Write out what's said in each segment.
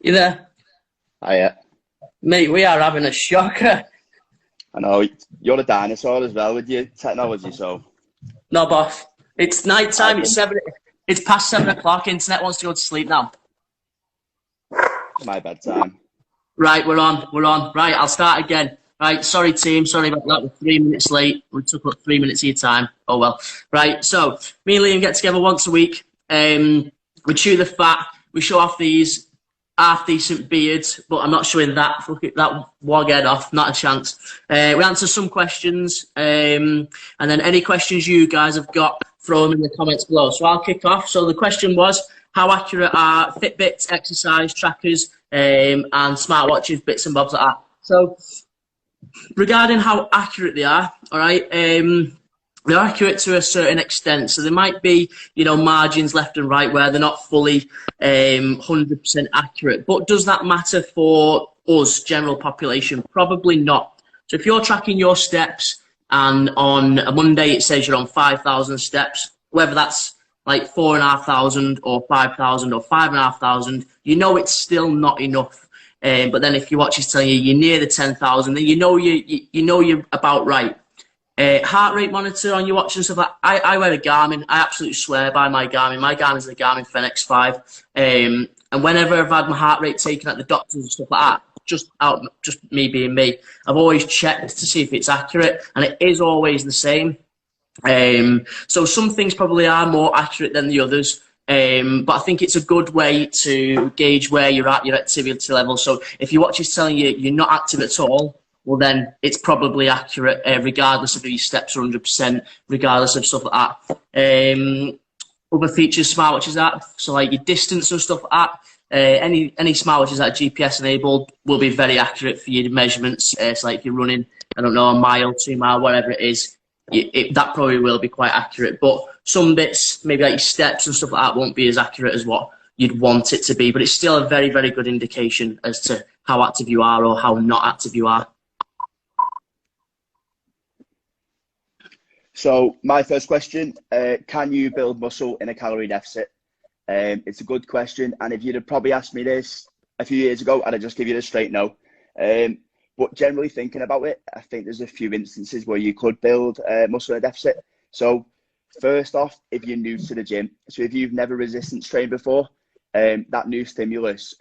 You there? Yeah. Mate, we are having a shocker. I know, you're a dinosaur as well with your technology, so No, boss. It's night I time. can, It's past 7 o'clock. Internet wants to go to sleep now. it's my bedtime. Right, we're on. We're on. Right, I'll start again. Right, sorry, team. Sorry about that. We're 3 minutes late. We took up 3 minutes of your time. Oh, well. Right, so me and Liam get together once a week. We chew the fat. We show off these half-decent beards, but I'm not showing that. Look at that woghead off. Not a chance. We answer some questions, and then any questions you guys have got, throw them in the comments below. So I'll kick off. So the question was, how accurate are Fitbits, exercise trackers, and smartwatches, bits and bobs like that? So regarding how accurate they are, all right, they're accurate to a certain extent. So there might be, margins left and right where they're not fully 100% accurate. But does that matter for us, general population? Probably not. So if you're tracking your steps and on a Monday it says you're on 5,000 steps, whether that's like 4,500 or 5,000 or 5,500, it's still not enough. But then if your watch is telling you you're near the 10,000, then you know you're about right. Heart rate monitor on your watch and stuff like that. I wear a Garmin. I absolutely swear by my Garmin. My Garmin's the Garmin Fenix 5. And whenever I've had my heart rate taken at the doctors and stuff like that, just me being me, I've always checked to see if it's accurate, and it is always the same. So some things probably are more accurate than the others. But I think it's a good way to gauge where you're at, your activity level. So if your watch is telling you you're not active at all, well then it's probably accurate, regardless of if your steps are 100%, regardless of stuff like that. Other features smartwatches are, so like your distance and stuff like that. Any smartwatches that are GPS enabled will be very accurate for your measurements. So like if you're running, I don't know, a mile, 2 mile, whatever it is, that probably will be quite accurate. But some bits, maybe like your steps and stuff like that, won't be as accurate as what you'd want it to be. But it's still a very, very good indication as to how active you are or how not active you are. So my first question, can you build muscle in a calorie deficit? It's a good question, and if you'd have probably asked me this a few years ago, I'd have just give you a straight no. But generally thinking about it, I think there's a few instances where you could build muscle in a deficit. So first off, if you're new to the gym, so if you've never resistance trained before, that new stimulus,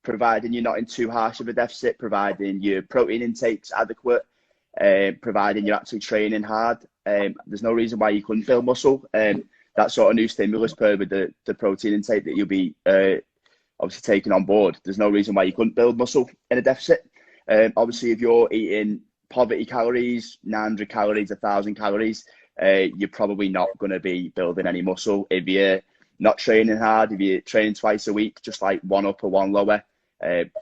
providing you're not in too harsh of a deficit, providing your protein intake's adequate, providing you're actually training hard, there's no reason why you couldn't build muscle. That sort of new stimulus paired with the protein intake that you'll be obviously taking on board, there's no reason why you couldn't build muscle in a deficit. Obviously, if you're eating poverty calories, 900 calories, 1,000 calories, you're probably not going to be building any muscle. If you're not training hard, if you're training twice a week, just like one upper, one lower,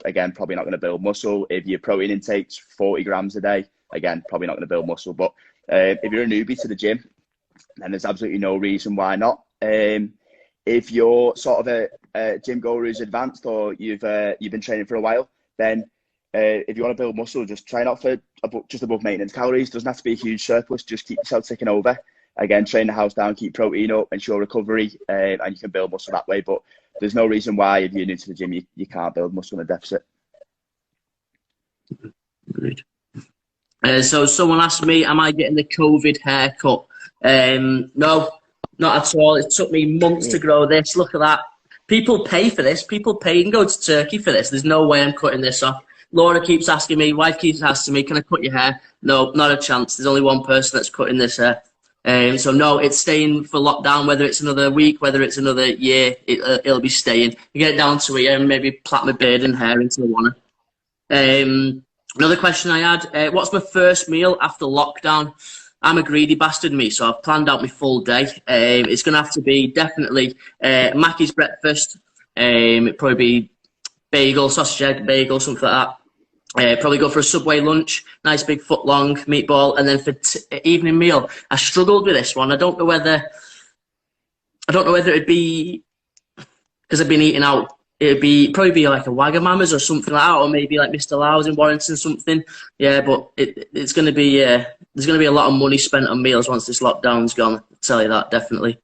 again, probably not going to build muscle. If your protein intake's 40 grams a day, again, probably not going to build muscle. But if you're a newbie to the gym, then there's absolutely no reason why not. If you're sort of a gym goer who's advanced, or you've been training for a while, then if you want to build muscle, just try not for just above maintenance calories. Doesn't have to be a huge surplus. Just keep yourself ticking over. Again, train the house down, keep protein up, ensure recovery, and you can build muscle that way. But there's no reason why, if you're new to the gym, you can't build muscle in a deficit. Agreed. So someone asked me, am I getting the COVID haircut? No, not at all. It took me months to grow this. Look at that. People pay for this. People pay. You can go to Turkey for this. There's no way I'm cutting this off. Laura keeps asking me, wife keeps asking me, can I cut your hair? No, not a chance. There's only one person that's cutting this hair. So no, it's staying for lockdown, whether it's another week, whether it's another year, it'll be staying. You get it down to here and maybe plait my beard and hair into the wanna. Another question I had, what's my first meal after lockdown? I'm a greedy bastard, me, so I've planned out my full day. It's going to have to be definitely Mackey's breakfast. It'd probably be bagel, sausage egg, bagel, something like that. Probably go for a Subway lunch, nice big foot long meatball, and then for evening meal, I struggled with this one. I don't know whether it'd be because I've been eating out. It'd probably be like a Wagamama's or something like that, or maybe like Mr. Lau's in Warrington, something. Yeah, but it's going to be there's going to be a lot of money spent on meals once this lockdown's gone. I'll tell you that, definitely.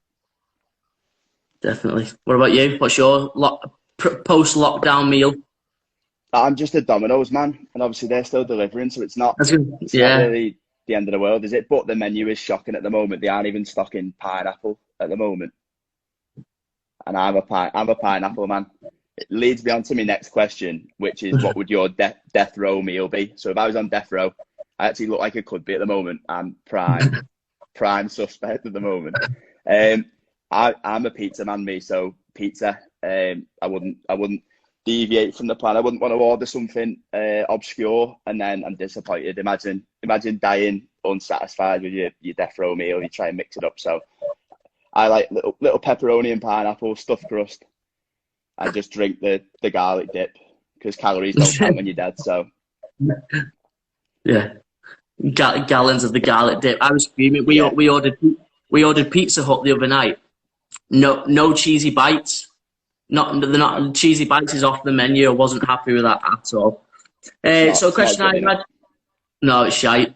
Definitely. What about you? What's your post-lockdown meal? I'm just a Domino's man, and obviously they're still delivering, so it's not Yeah. really the end of the world, is it? But the menu is shocking at the moment. They aren't even stocking pineapple at the moment, and I'm a pineapple man. It leads me on to my next question, which is what would your death row meal be? So if I was on death row, I actually look like I could be at the moment. I'm prime suspect at the moment. I'm a pizza man, me. So pizza. I wouldn't deviate from the plan. I wouldn't want to order something obscure and then I'm disappointed. Imagine dying unsatisfied with your death row meal. You try and mix it up. So I like little pepperoni and pineapple, stuffed crust. I just drink the garlic dip because calories don't count when you're dead. So yeah, gallons of the garlic dip. I was fuming. We ordered Pizza Hut the other night. No cheesy bites. Not cheesy bites is off the menu. I wasn't happy with that at all. So question I had. No, it's shite.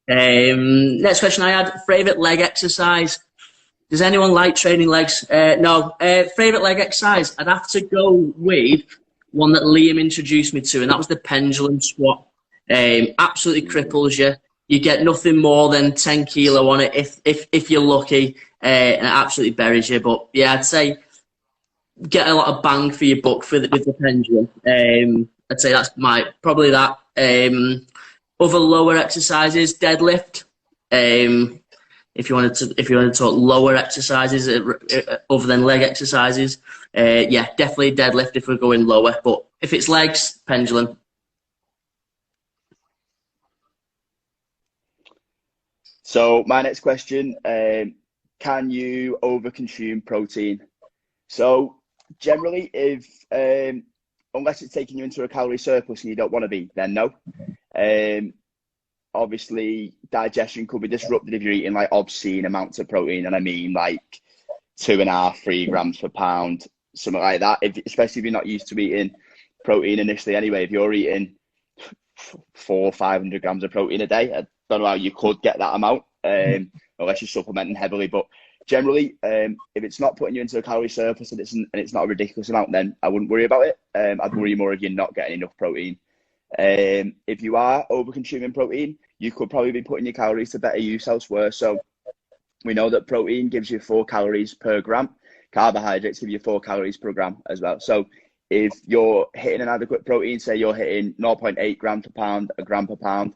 Next question I had. Favorite leg exercise. Does anyone like training legs? No. Favorite leg exercise? I'd have to go with one that Liam introduced me to, and that was the pendulum squat. Absolutely cripples you. You get nothing more than 10 kilo on it if you're lucky, and it absolutely buries you. But yeah, I'd say get a lot of bang for your buck with the pendulum. I'd say that's probably that. Other lower exercises, deadlift. If you wanted to talk lower exercises other than leg exercises, yeah, definitely deadlift if we're going lower. But if it's legs, pendulum. So my next question: can you overconsume protein? So generally, if unless it's taking you into a calorie surplus and you don't want to be, then no. Obviously, digestion could be disrupted if you're eating like obscene amounts of protein, and I mean like 2.5, 3 grams per pound, something like that. Especially if you're not used to eating protein initially anyway. If you're eating 400-500 grams of protein a day, I don't know how you could get that amount unless you're supplementing heavily. But generally, if it's not putting you into a calorie surplus and it's not a ridiculous amount, then I wouldn't worry about it. I'd worry more if you're not getting enough protein. If you are over consuming protein, you could probably be putting your calories to better use elsewhere. So we know that protein gives you 4 calories per gram. Carbohydrates give you 4 calories per gram as well. So if you're hitting an adequate protein, say you're hitting 0.8 grams per pound, a gram per pound,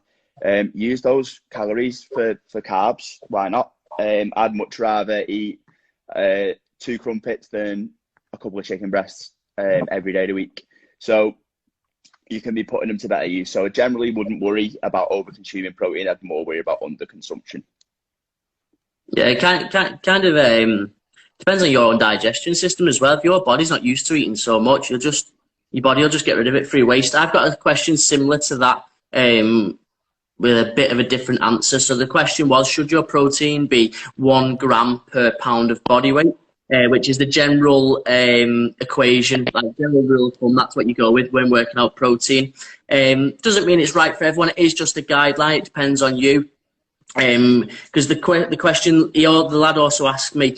use those calories for carbs. Why not? I'd much rather eat 2 crumpets than a couple of chicken breasts every day of the week. So you can be putting them to better use. So I generally wouldn't worry about over consuming protein. I'd more worry about under consumption. Yeah, it kind of depends on your own digestion system as well. If your body's not used to eating so much, your body will just get rid of it through waste. I've got a question similar to that with a bit of a different answer. So the question was, should your protein be 1 gram per pound of body weight? Which is the general equation, like general rule of thumb. That's what you go with when working out protein. Doesn't mean it's right for everyone. It is just a guideline. It depends on you. Because the question, the lad also asked me,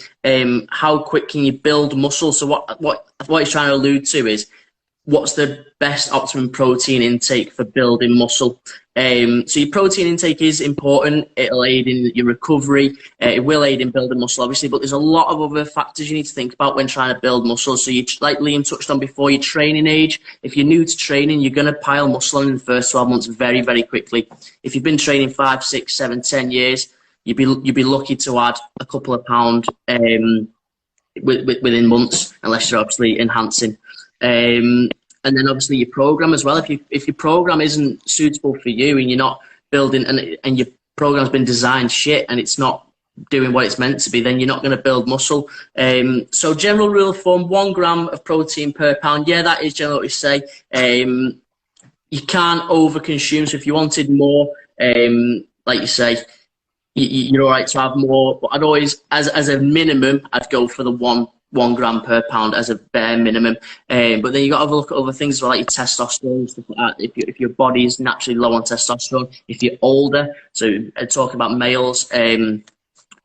how quick can you build muscle? So what he's trying to allude to is, what's the best optimum protein intake for building muscle? So your protein intake is important. It'll aid in your recovery. It will aid in building muscle, obviously, but there's a lot of other factors you need to think about when trying to build muscle. So like Liam touched on before, your training age. If you're new to training, you're going to pile muscle on in the first 12 months very, very quickly. If you've been training 5, 6, 7, 10 years, you'd be lucky to add a couple of pound within months, unless you're obviously enhancing. And then obviously your program as well. If your program isn't suitable for you and you're not building and your program's been designed shit and it's not doing what it's meant to be, then you're not going to build muscle. So general rule of thumb, 1 gram of protein per pound. Yeah, that is generally what we say. You can't overconsume. So if you wanted more, like you say, you're all right to have more. But I'd always, as a minimum, I'd go for the 1 gram per pound as a bare minimum. But then you got to have a look at other things as well, like your testosterone and stuff like that. If your body is naturally low on testosterone, if you're older, so talking about males,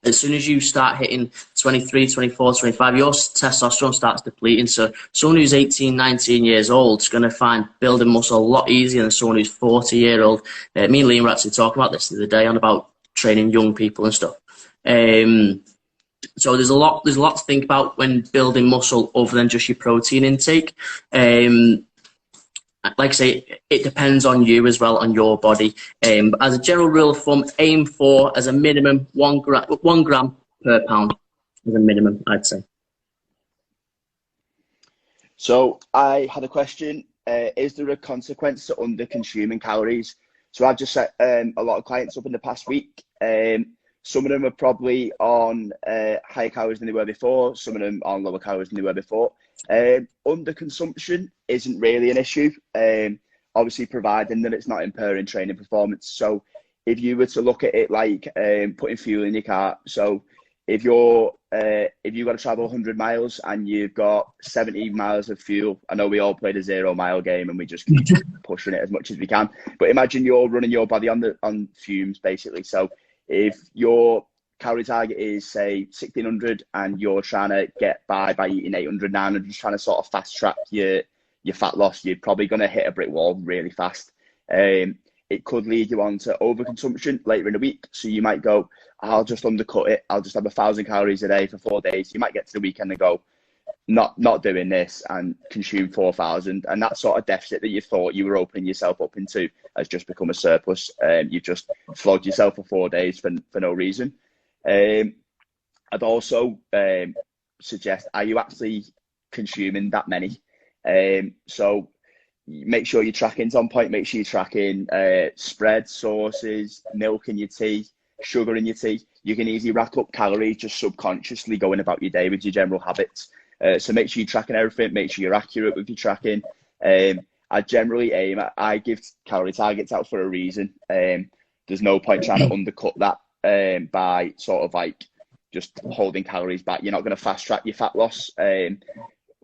as soon as you start hitting 23, 24, 25, your testosterone starts depleting. So someone who's 18, 19 years old is going to find building muscle a lot easier than someone who's 40-year-old. Me and Liam were actually talking about this the other day on about training young people and stuff. So there's a lot to think about when building muscle other than just your protein intake. Like I say, it depends on you as well, on your body. But as a general rule of thumb, aim for as a minimum 1 gram per pound as a minimum, I'd say. So I had a question. Is there a consequence to under consuming calories? So I've just set a lot of clients up in the past week. Some of them are probably on higher calories than they were before. Some of them on lower calories than they were before. Under consumption isn't really an issue, obviously providing that it's not impairing training performance. So if you were to look at it like putting fuel in your car, so if you've got to travel 100 miles and you've got 70 miles of fuel, I know we all played a 0 mile game and we just keep pushing it as much as we can, but imagine you're running your body on fumes basically. So if your calorie target is say 1600 and you're trying to get by eating 800, 900, just trying to sort of fast track your fat loss, you're probably going to hit a brick wall really fast. It could lead you on to overconsumption later in the week. So you might go, I'll just undercut it. I'll just have 1,000 calories a day for 4 days. You might get to the weekend and go, not doing this, and consume 4,000. And that sort of deficit that you thought you were opening yourself up into has just become a surplus. You've just flogged yourself for 4 days for no reason. I'd also suggest, are you actually consuming that many? So make sure your tracking's on point. Make sure you're tracking spreads, sauces, milk in your tea, sugar in your tea. You can easily rack up calories just subconsciously going about your day with your general habits. So make sure you're tracking everything. Make sure you're accurate with your tracking. I generally I give calorie targets out for a reason. There's no point trying to undercut that by sort of like just holding calories back. You're not going to fast track your fat loss.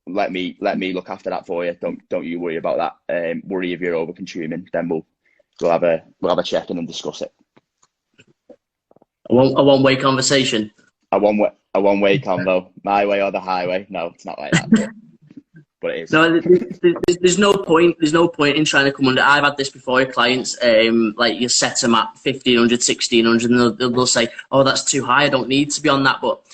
Let me look after that for you. Don't you worry about that. Worry if you're over consuming, then we'll have a check in and discuss it. A one-way conversation. A one-way convo. My way or the highway. No, it's not like that. But it is. No, there's no point. There's no point in trying to come under. I've had this before with clients. Like you set them at 1,500, 1,600, and they'll say, "Oh, that's too high. I don't need to be on that." But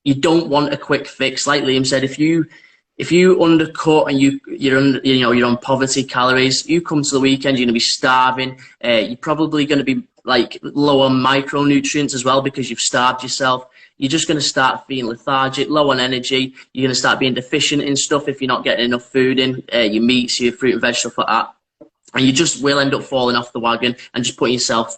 you don't want a quick fix. Like Liam said, if you undercut and you're on poverty calories, you come to the weekend, you're going to be starving. You're probably going to be like low on micronutrients as well because you've starved yourself. You're just going to start feeling lethargic, low on energy. You're going to start being deficient in stuff if you're not getting enough food in, your meats, your fruit and veg, stuff like that. And you just will end up falling off the wagon and just putting yourself,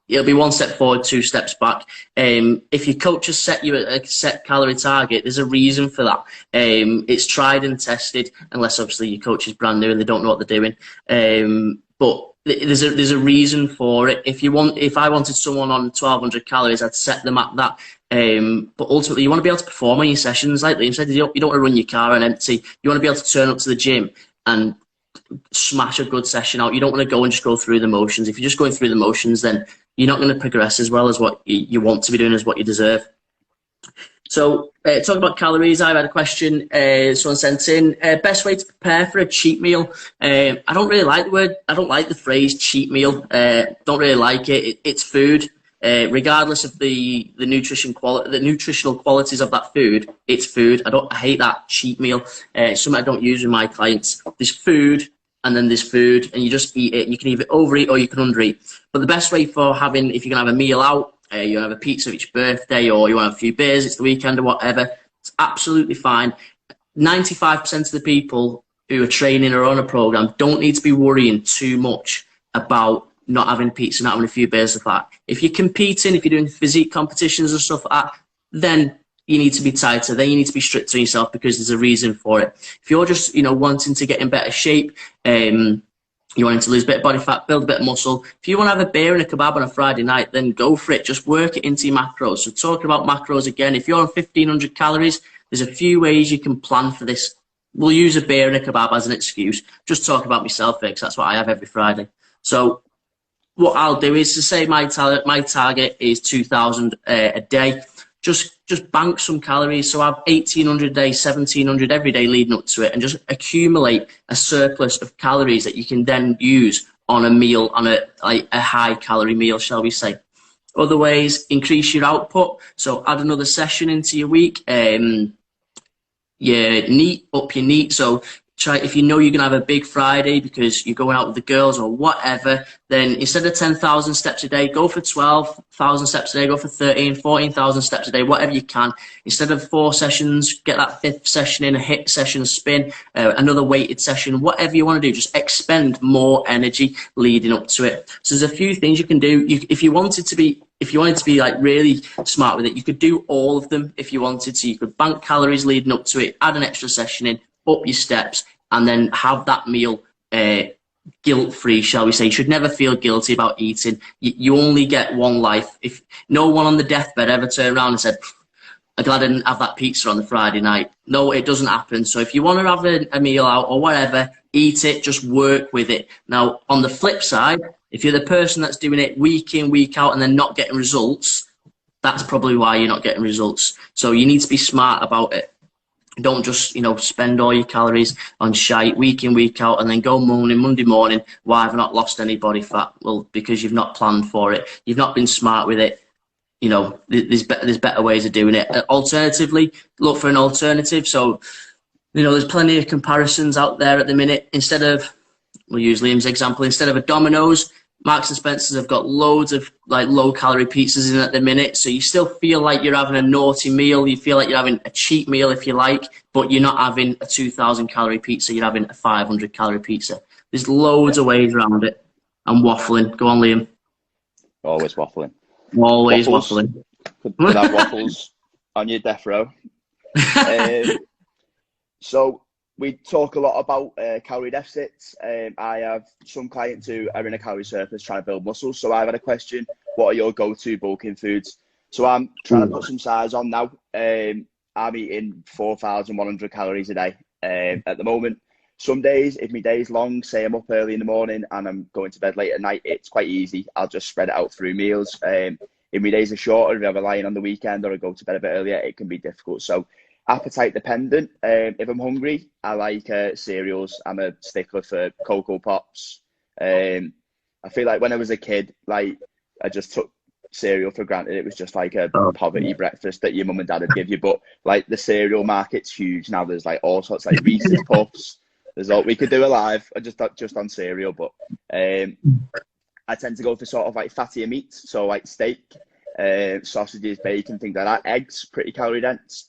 it'll be 1 step forward, 2 steps back. If your coach has set you a set calorie target, there's a reason for that. It's tried and tested, unless obviously your coach is brand new and they don't know what they're doing. But there's a reason for it. If I wanted someone on 1,200 calories, I'd set them at that. But ultimately, you want to be able to perform on your sessions. Like Liam said, you don't want to run your car on empty. You want to be able to turn up to the gym and smash a good session out. You don't want to go and just go through the motions. If you're just going through the motions, then you're not going to progress as well as what you want to be doing, as what you deserve. So, talking about calories, I've had a question someone sent in. Best way to prepare for a cheat meal? I don't really like the word. I don't like the phrase cheat meal. Don't really like it. It's food. Regardless of the nutritional qualities of that food, it's food. I hate that cheat meal. It's something I don't use with my clients. There's food, and then there's food, and you just eat it. You can either overeat or you can undereat. But the best way for having, if you're gonna have a meal out, you have a pizza each birthday, or you want to have a few beers, it's the weekend or whatever, it's absolutely fine. 95% of the people who are training or on a program don't need to be worrying too much about not having pizza, not having a few beers, stuff like that. If you're competing, if you're doing physique competitions and stuff like that, then you need to be tighter. Then you need to be strict on yourself because there's a reason for it. If you're just, wanting to get in better shape, you wanting to lose a bit of body fat, build a bit of muscle, if you want to have a beer and a kebab on a Friday night, then go for it. Just work it into your macros. So talking about macros again, if you're on 1,500 calories, there's a few ways you can plan for this. We'll use a beer and a kebab as an excuse. Just talk about myself, because that's what I have every Friday. So what I'll do is to say my target is 2,000 a day. Just bank some calories. So have 1,800 a day, 1,700 every day leading up to it, and just accumulate a surplus of calories that you can then use on a meal, on a high calorie meal, shall we say. Other ways, increase your output. So add another session into your week. Up your NEAT. So try, if you know you're going to have a big Friday because you're going out with the girls or whatever, then instead of 10,000 steps a day, go for 12,000 steps a day, go for 13, 14,000 steps a day, whatever you can. Instead of 4 sessions, get that 5th session in, a HIIT session, a spin, another weighted session, whatever you want to do, just expend more energy leading up to it. So there's a few things you can do. If you wanted to be like really smart with it, you could do all of them if you wanted to. You could bank calories leading up to it, add an extra session in, up your steps, and then have that meal guilt-free, shall we say. You should never feel guilty about eating. You only get one life. If no one on the deathbed ever turned around and said, I'm glad I didn't have that pizza on the Friday night. No, it doesn't happen. So if you want to have a meal out or whatever, eat it, just work with it. Now, on the flip side, if you're the person that's doing it week in, week out, and then not getting results, that's probably why you're not getting results. So you need to be smart about it. Don't just, spend all your calories on shite week in, week out, and then go moaning Monday morning, why have I not lost any body fat? Well, because you've not planned for it. You've not been smart with it. There's better ways of doing it. Alternatively, look for an alternative. So, there's plenty of comparisons out there at the minute. We'll use Liam's example, instead of a Domino's, Marks and Spencer's have got loads of low calorie pizzas in at the minute. So you still feel like you're having a naughty meal. You feel like you're having a cheap meal if you like, but you're not having a 2,000 calorie pizza. You're having a 500 calorie pizza. There's loads of ways around it. I'm waffling. Go on, Liam. Always waffling. Always waffling. Could have waffles on your death row. So we talk a lot about calorie deficits. I have some clients who are in a calorie surplus trying to build muscle. So I've had a question, what are your go-to bulking foods? So I'm trying to put some size on now. I'm eating 4,100 calories a day at the moment. Some days, if my day's long, say I'm up early in the morning and I'm going to bed late at night, it's quite easy. I'll just spread it out through meals. If my days are shorter, if I'm lying on the weekend or I go to bed a bit earlier, it can be difficult. So appetite dependent. If I'm hungry, I like cereals. I'm a stickler for Cocoa Pops. I feel like when I was a kid, I just took cereal for granted. It was just like a poverty breakfast that your mum and dad would give you. But the cereal market's huge now. There's all sorts Reese's Puffs. There's all we could do alive. Just on cereal, but I tend to go for sort of fattier meats, so steak, sausages, bacon, things like that. Eggs, pretty calorie dense.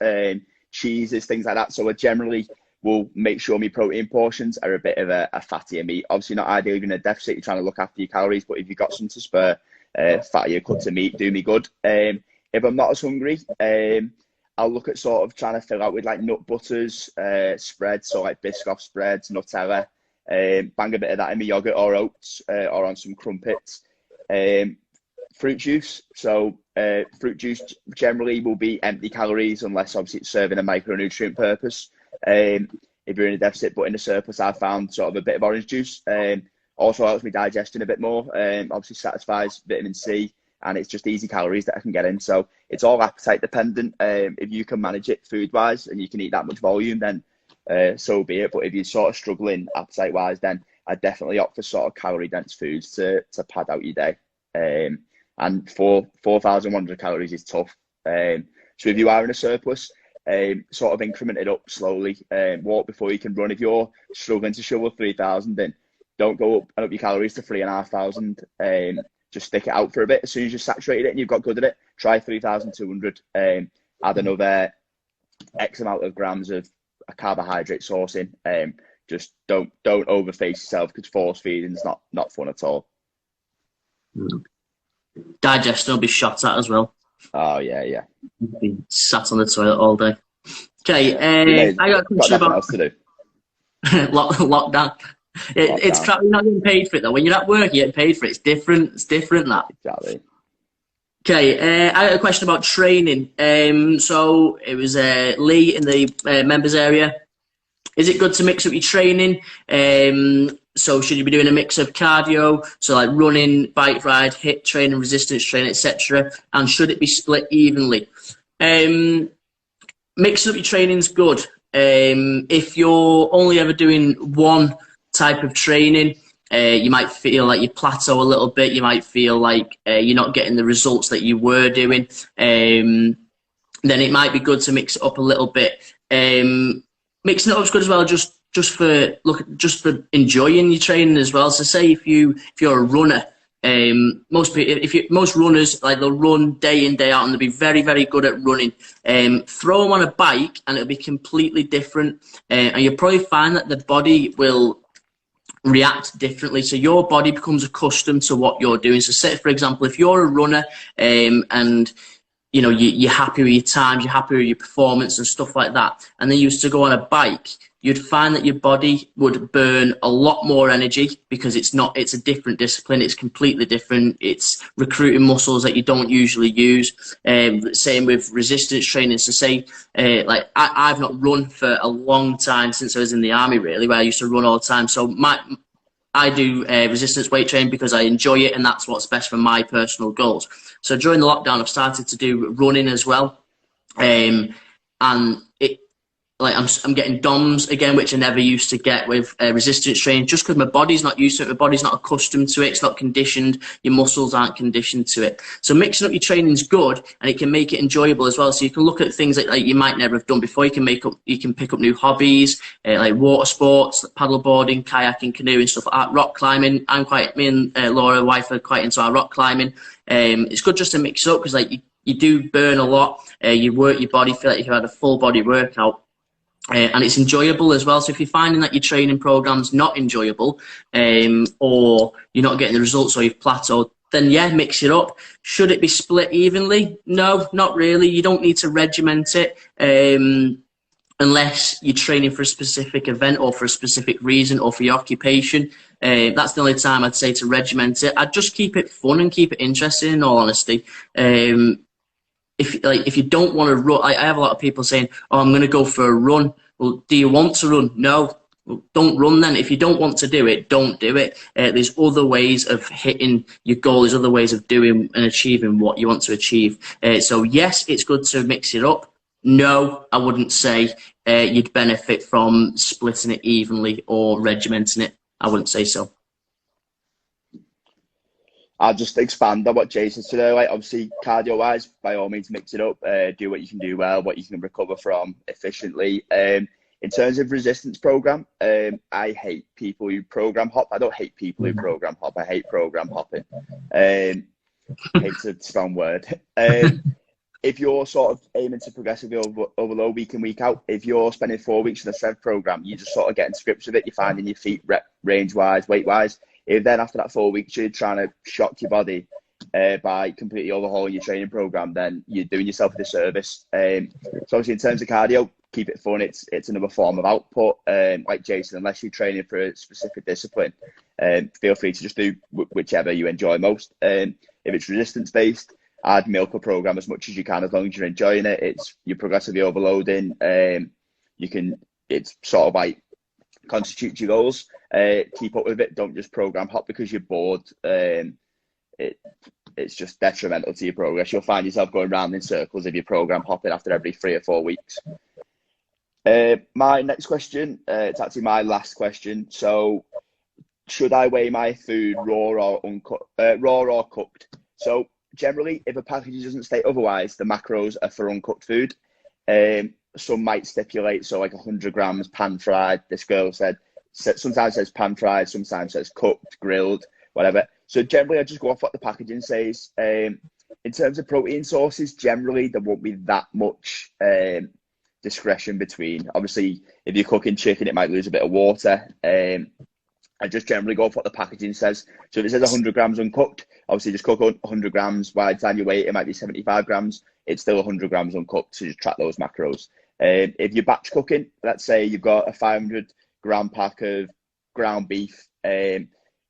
Cheeses, things like that. So I generally will make sure my protein portions are a bit of a fattier meat. Obviously not ideal if you're in a deficit, you're trying to look after your calories, but if you've got some to spare, fattier cuts of meat do me good. If I'm not as hungry, I'll look at sort of trying to fill out with nut butters, spreads, so Biscoff spreads, Nutella, bang a bit of that in my yogurt or oats, or on some crumpets. Fruit juice. So fruit juice generally will be empty calories unless obviously it's serving a micronutrient purpose. If you're in a deficit, but in a surplus, I've found sort of a bit of orange juice. Also helps me digesting a bit more. Obviously satisfies vitamin C, and it's just easy calories that I can get in. So it's all appetite dependent. If you can manage it food wise and you can eat that much volume, then so be it. But if you're sort of struggling appetite wise, then I definitely opt for sort of calorie dense foods to pad out your day. And 4,100 calories is tough. So if you are in a surplus, sort of increment it up slowly. Walk before you can run. If you're struggling to shovel 3,000, then don't go up and up your calories to 3,500. Just stick it out for a bit. As soon as you've saturated it and you've got good at it, try 3,200. Add another X amount of grams of a carbohydrate source in. Just don't overface yourself, because force feeding is not fun at all. Digestion will be shot at as well. Oh yeah. Be sat on the toilet all day. Okay, I got a question about else to do. Lockdown. It's crap. You're not getting paid for it though. When you're at work, you're getting paid for it. It's different. It's different that. Exactly. Okay, I got a question about training. So it was Lee in the members area. Is it good to mix up your training? So should you be doing a mix of cardio, so like running, bike ride, HIIT training, resistance training, etc.? And should it be split evenly? Mixing up your training's good. If you're only ever doing one type of training, you might feel like you plateau a little bit. You might feel like you're not getting the results that you were doing. Then it might be good to mix it up a little bit. Mixing it up is good as well, just for enjoying your training as well. So say if you're a runner, most runners, like, they'll run day in, day out, and they'll be very, very good at running. Throw them on a bike and it'll be completely different, and you'll probably find that the body will react differently. So your body becomes accustomed to what you're doing. So say, for example, if you're a runner, and you know, you're happy with your times, you're happy with your performance and stuff like that, and then you used to go on a bike, you'd find that your body would burn a lot more energy, because it's a different discipline. It's completely different. It's recruiting muscles that you don't usually use. Same with resistance training. So say, like, I've not run for a long time, since I was in the army, really, where I used to run all the time. So I do resistance weight training because I enjoy it, and that's what's best for my personal goals. So during the lockdown, I've started to do running as well, and I'm getting DOMs again, which I never used to get with resistance training, just because my body's not used to it. My body's not accustomed to it. It's not conditioned. Your muscles aren't conditioned to it. So mixing up your training is good, and it can make it enjoyable as well. So you can look at things like you might never have done before. You can pick up new hobbies, like water sports, like paddle boarding, kayaking, canoeing, stuff like that. Rock climbing. Me and Laura, wife, are quite into our rock climbing. It's good just to mix up, because like you do burn a lot. You work your body, feel like you've had a full body workout. And it's enjoyable as well. So if you're finding that your training program's not enjoyable, or you're not getting the results, or you've plateaued, then yeah, mix it up. Should it be split evenly? No, not really. You don't need to regiment it, unless you're training for a specific event, or for a specific reason, or for your occupation. That's the only time I'd say to regiment it. I'd just keep it fun and keep it interesting, in all honesty. If you don't want to run, I have a lot of people saying, "Oh, I'm going to go for a run." Well, do you want to run? No. Well, don't run then. If you don't want to do it, don't do it. There's other ways of hitting your goal. There's other ways of doing and achieving what you want to achieve. So yes, it's good to mix it up. No, I wouldn't say you'd benefit from splitting it evenly or regimenting it. I wouldn't say so. I'll just expand on what Jason said earlier. Like, obviously, cardio-wise, by all means, mix it up. Do what you can do well, what you can recover from efficiently. In terms of resistance program, I hate people who program hop. I don't hate people who program hop. I hate program hopping. Hate's a strong word. If you're sort of aiming to progressively overload week in, week out, if you're spending 4 weeks in a strength program, you just sort of getting scripts of it. You're finding your feet rep range-wise, weight-wise. If then after that 4 weeks you're trying to shock your body by completely overhauling your training program, then you're doing yourself a disservice. So obviously, in terms of cardio, keep it fun. It's another form of output. Like Jason, unless you're training for a specific discipline, feel free to just do whichever you enjoy most. If it's resistance based, add milk a program as much as you can, as long as you're enjoying it. You're progressively overloading. It's sort of like constitute your goals. Keep up with it. Don't just program hop because you're bored. It's just detrimental to your progress. You'll find yourself going round in circles if you program hopping after every 3 or 4 weeks. My next question, it's actually my last question. So, should I weigh my food raw or cooked? So generally, if a package doesn't state otherwise, the macros are for uncooked food. Some might stipulate, so like 100 grams pan fried. This girl said, sometimes says pan fried, sometimes says cooked, grilled, whatever. So generally, I just go off what the packaging says. In terms of protein sources, generally there won't be that much discretion between. Obviously, if you're cooking chicken, it might lose a bit of water. I just generally go off what the packaging says. So if it says 100 grams uncooked, obviously just cook 100 grams. By the time you weigh it, it might be 75 grams. It's still 100 grams uncooked, so just track those macros. If you're batch cooking, let's say you've got a 500 gram pack of ground beef,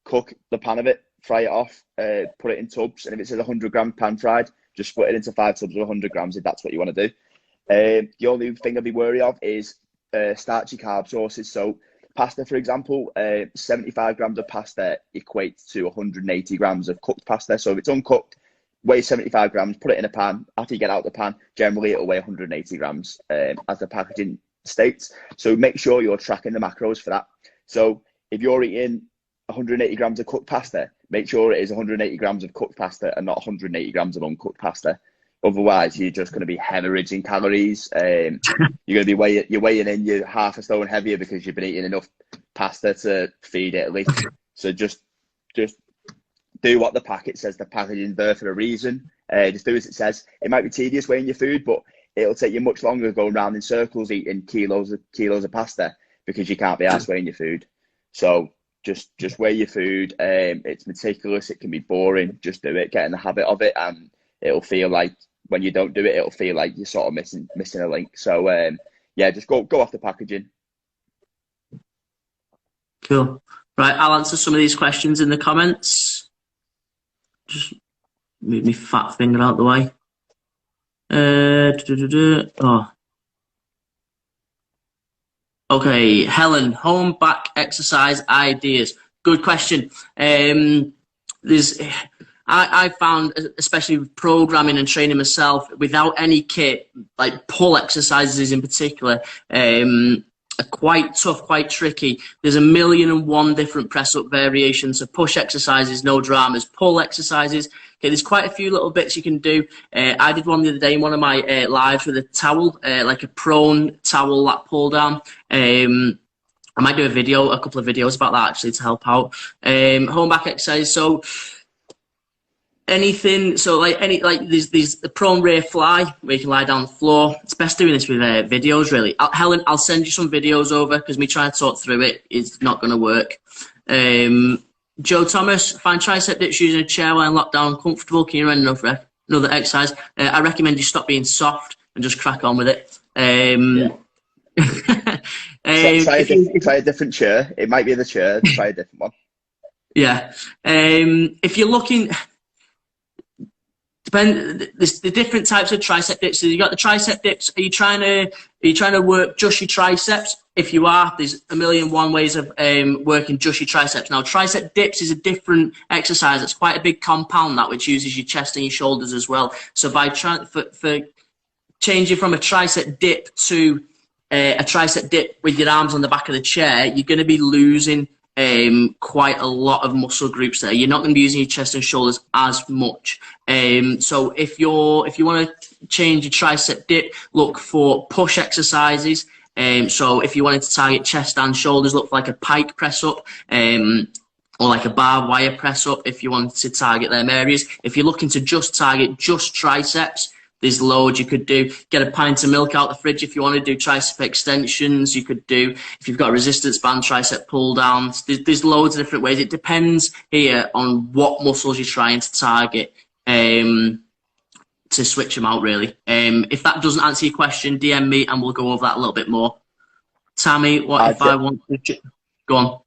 cook the pan of it, fry it off, put it in tubs, and if it says 100 grams pan fried, just split it into 5 tubs of 100 grams if that's what you want to do. The only thing I'd be wary of is starchy carb sources. So Pasta, for example, 75 grams of pasta equates to 180 grams of cooked pasta. So if it's uncooked, weigh 75 grams, put it in a pan. After you get out the pan, generally it'll weigh 180 grams, as the packaging states. So make sure you're tracking the macros for that. So if you're eating 180 grams of cooked pasta, make sure it is 180 grams of cooked pasta and not 180 grams of uncooked pasta. Otherwise, you're just going to be hemorrhaging calories. You're going to be weighing in, you're half a stone heavier because you've been eating enough pasta to feed Italy. So just do what the packet says. The packaging's there for a reason. Just do as it says. It might be tedious weighing your food, but it'll take you much longer going around in circles eating kilos of pasta because you can't be arsed weighing your food. So just weigh your food. It's meticulous. It can be boring. Just do it. Get in the habit of it, and it'll feel like when you don't do it, it'll feel like you're sort of missing a link. So yeah, just go off the packaging. Cool. Right, I'll answer some of these questions in the comments. Just move my fat finger out the way. Oh. Okay, Helen, home back exercise ideas. Good question. I found, especially with programming and training myself, without any kit, like pull exercises in particular, are quite tough, quite tricky. There's 1,000,001 different press-up variations. So push exercises, no dramas. Pull exercises, okay, there's quite a few little bits you can do. I did one the other day in one of my lives with a towel, like a prone towel that pull down. I might do a couple of videos about that actually to help out. Home back exercise, so anything, so there's the prone rear fly where you can lie down on the floor. It's best doing this with videos, really. Helen, I'll send you some videos over because me trying to talk through it is not going to work. Joe Thomas, find tricep dips using a chair while in lockdown uncomfortable. Can you run another exercise? I recommend you stop being soft and just crack on with it. Try a different chair. It might be the chair. Try a different one. Yeah. If you're looking, the different types of tricep dips. So you got the tricep dips. Are you trying to work just your triceps? If you are, there's 1,000,001 ways of working just your triceps. Now, tricep dips is a different exercise. It's quite a big compound that which uses your chest and your shoulders as well. So by for changing from a tricep dip to a tricep dip with your arms on the back of the chair, you're going to be losing quite a lot of muscle groups there. You're not going to be using your chest and shoulders as much. So if you want to change your tricep dip, look for push exercises. So if you wanted to target chest and shoulders, look for like a pike press up, or like a barbed wire press up if you want to target them areas. If you're looking to just target just triceps, there's loads you could do. Get a pint of milk out the fridge if you want to do tricep extensions. You could do, if you've got a resistance band, tricep pull downs. There's loads of different ways. It depends here on what muscles you're trying to target to switch them out, really. If that doesn't answer your question, DM me and we'll go over that a little bit more. Tammy, what if I want to... Go on.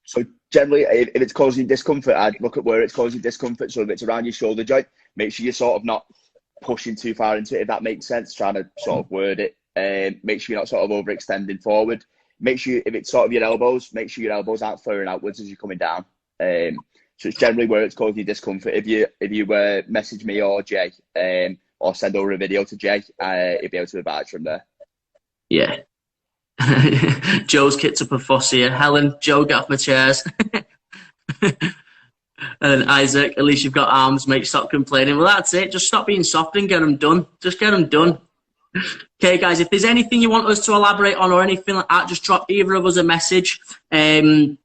So generally, if it's causing discomfort, I'd look at where it's causing discomfort. So if it's around your shoulder joint, make sure you're sort of not pushing too far into it, if that makes sense, trying to sort of word it. Make sure you're not sort of overextending forward. Make sure, if it's sort of your elbows, make sure your elbows aren't flaring outwards as you're coming down. So it's generally where it's causing discomfort. If you message me or Jay, or send over a video to Jay, you'll be able to advise from there. Yeah. Joe's kicked up a fuss here. Helen, Joe, get off my chairs. And Isaac, at least you've got arms, mate. Stop complaining. Well, that's it. Just stop being soft and get them done. Just get them done. Okay, guys, if there's anything you want us to elaborate on or anything like that, just drop either of us a message. I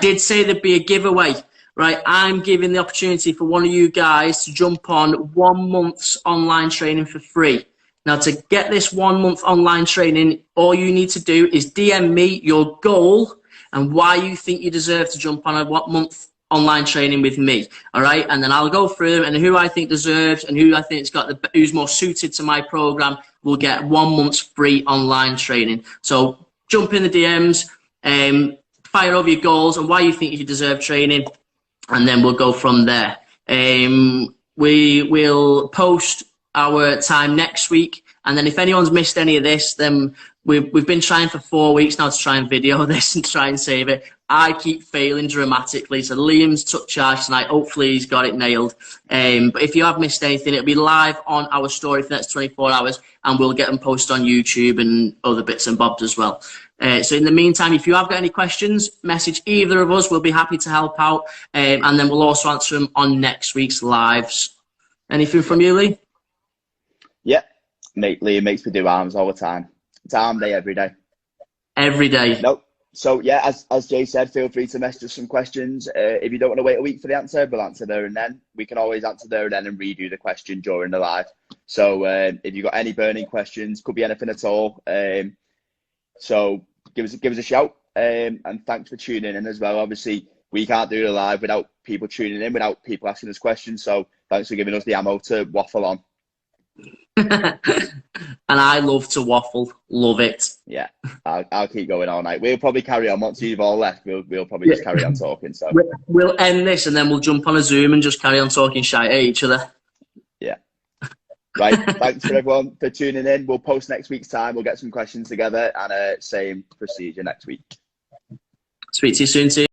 did say there'd be a giveaway, right? I'm giving the opportunity for one of you guys to jump on 1 month's online training for free. Now, to get this 1 month online training, all you need to do is DM me your goal and why you think you deserve to jump on a 1 month online training with me, all right? And then I'll go through them, and who I think deserves and who I think who's more suited to my program will get 1 month's free online training. So jump in the DMs, fire over your goals and why you think you deserve training, and then we'll go from there. We will post our time next week, and then if anyone's missed any of this, then we've been trying for 4 weeks now to try and video this and try and save it. I keep failing dramatically. So Liam's took charge tonight. Hopefully he's got it nailed. But if you have missed anything, it'll be live on our story for the next 24 hours, and we'll get them posted on YouTube and other bits and bobs as well. So in the meantime, if you have got any questions, message either of us. We'll be happy to help out. And then we'll also answer them on next week's lives. Anything from you, Lee? Yeah, mate, Liam makes me do arms all the time. It's arm day every day. Every day. Nope. So yeah, as Jay said, feel free to message us some questions. If you don't want to wait a week for the answer, we'll answer there and then. We can always answer there and then and redo the question during the live. So if you've got any burning questions, could be anything at all. So give us a shout. And thanks for tuning in as well. Obviously, we can't do the live without people tuning in, without people asking us questions. So thanks for giving us the ammo to waffle on. And I love to waffle. Love it. Yeah, I'll keep going all night. We'll probably carry on once you've all left. We'll probably just carry on talking. So we'll end this and then we'll jump on a Zoom and just carry on talking shite at each other. Yeah. Right. Thanks for everyone for tuning in. We'll post next week's time. We'll get some questions together and same procedure next week. Speak to you soon, team.